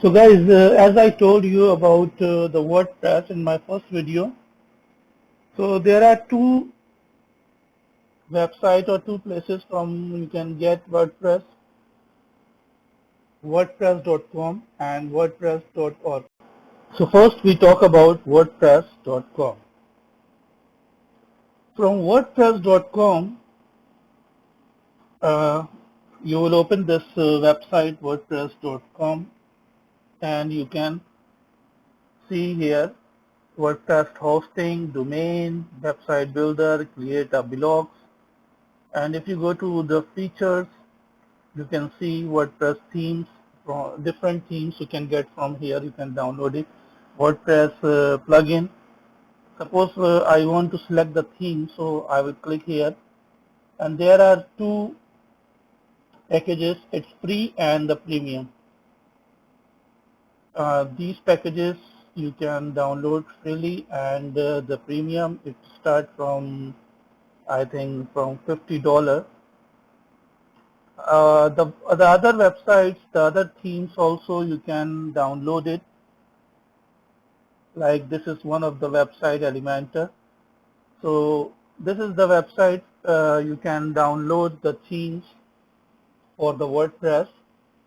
So guys, as I told you about the WordPress in my first video, so there are two websites or two places from you can get WordPress, WordPress.com and WordPress.org. So first we talk about WordPress.com. From WordPress.com, uh, you will open this website WordPress.com and you can see here WordPress hosting, domain, website builder, create a blog. And if you go to the features, you can see WordPress themes, from different themes you can get from here. You can download it. WordPress plugin. Suppose I want to select the theme, so I will click here. And there are two packages. It's free and the premium. These packages you can download freely, and the premium it starts from I think from $50. The other websites, the other themes also you can download it. Like this is one of the website Elementor. So this is the website you can download the themes for the WordPress.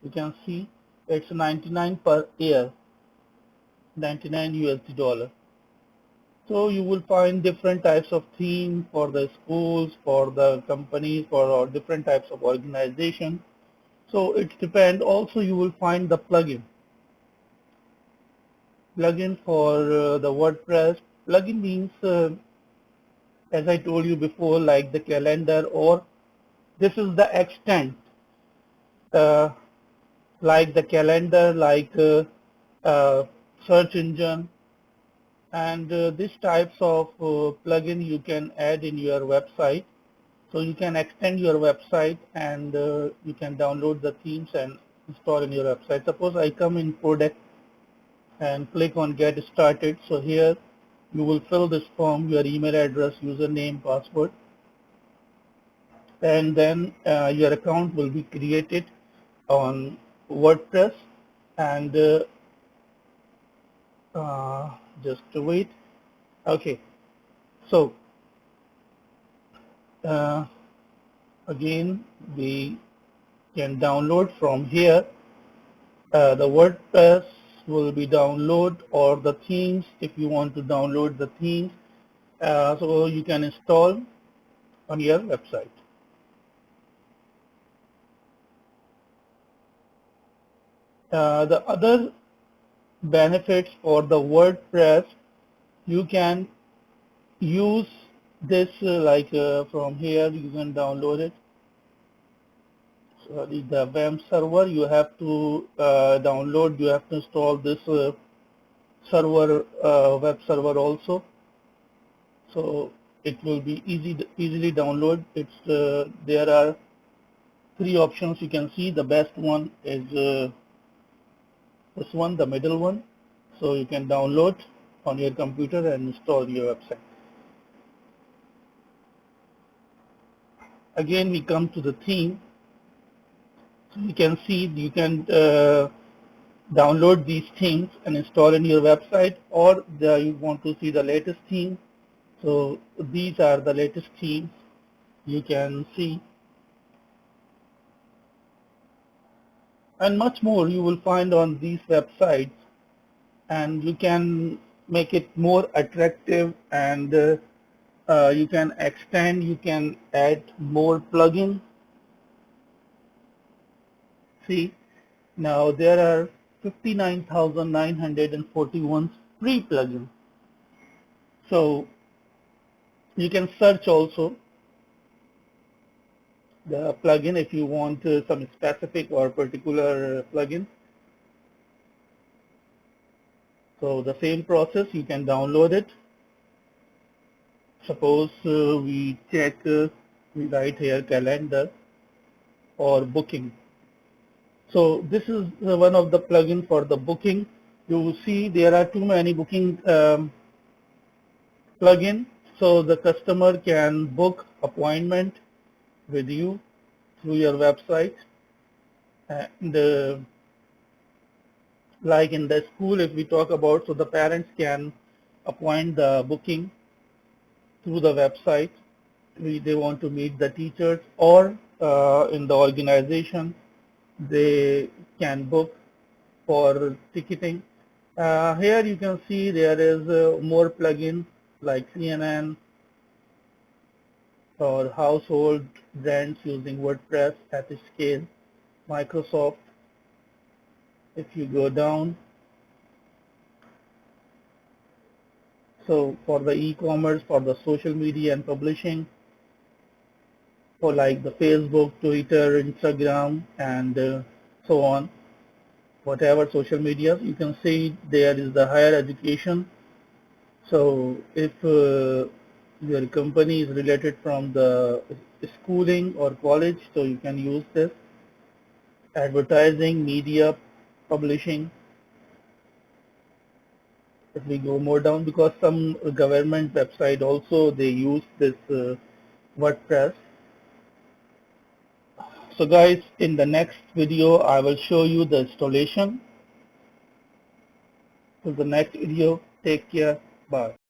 You can see it's 99 per year, 99 USD dollar. So you will find different types of theme for the schools, for the companies, for different types of organization. So it depends. Also, you will find the plugin for the WordPress. Plugin means, as I told you before, like the calendar, or this is the extent, uh, like the calendar, like search engine, and these types of plugin you can add in your website. So you can extend your website and you can download the themes and install in your website. Suppose I come in product and click on get started. So here you will fill this form, your email address, username, password, and then your account will be created on WordPress. And just to wait. Okay, so uh, again we can download from here. The WordPress will be download, or the themes if you want to download the themes. So you can install on your website. The other benefits for the WordPress, you can use this from here you can download it. Sorry, the WAMP server you have to download, you have to install this server, web server also. So it will be easily download. There are three options you can see. The best one is this one, the middle one. So you can download on your computer and install your website. Again, we come to the theme. So you can see you can download these themes and install in your website, or you want to see the latest theme. So these are the latest themes you can see, and much more you will find on these websites, and you can make it more attractive, and you can extend, you can add more plugins. See, now there are 59,941 free plugins. So you can search also the plugin if you want some specific or particular plugin. So the same process, you can download it. Suppose we check, we write here calendar or booking. So this is one of the plugin for the booking. You will see there are too many booking plugin. So the customer can book appointment with you through your website, and Like in the school, if we talk about, so the parents can appoint the booking through the website. They want to meet the teachers, or in the organization, they can book for ticketing. Here you can see there is more plugins like CNN or household brands using WordPress at scale. Microsoft, if you go down, so for the e-commerce, for the social media and publishing, for like the Facebook, Twitter, Instagram, and so on, whatever social media, you can see there is the higher education. So if your company is related from the schooling or college, so you can use this. Advertising, media, publishing. If we go more down, because some government website also they use this WordPress. So guys, in the next video, I will show you the installation. To the next video, take care, bye.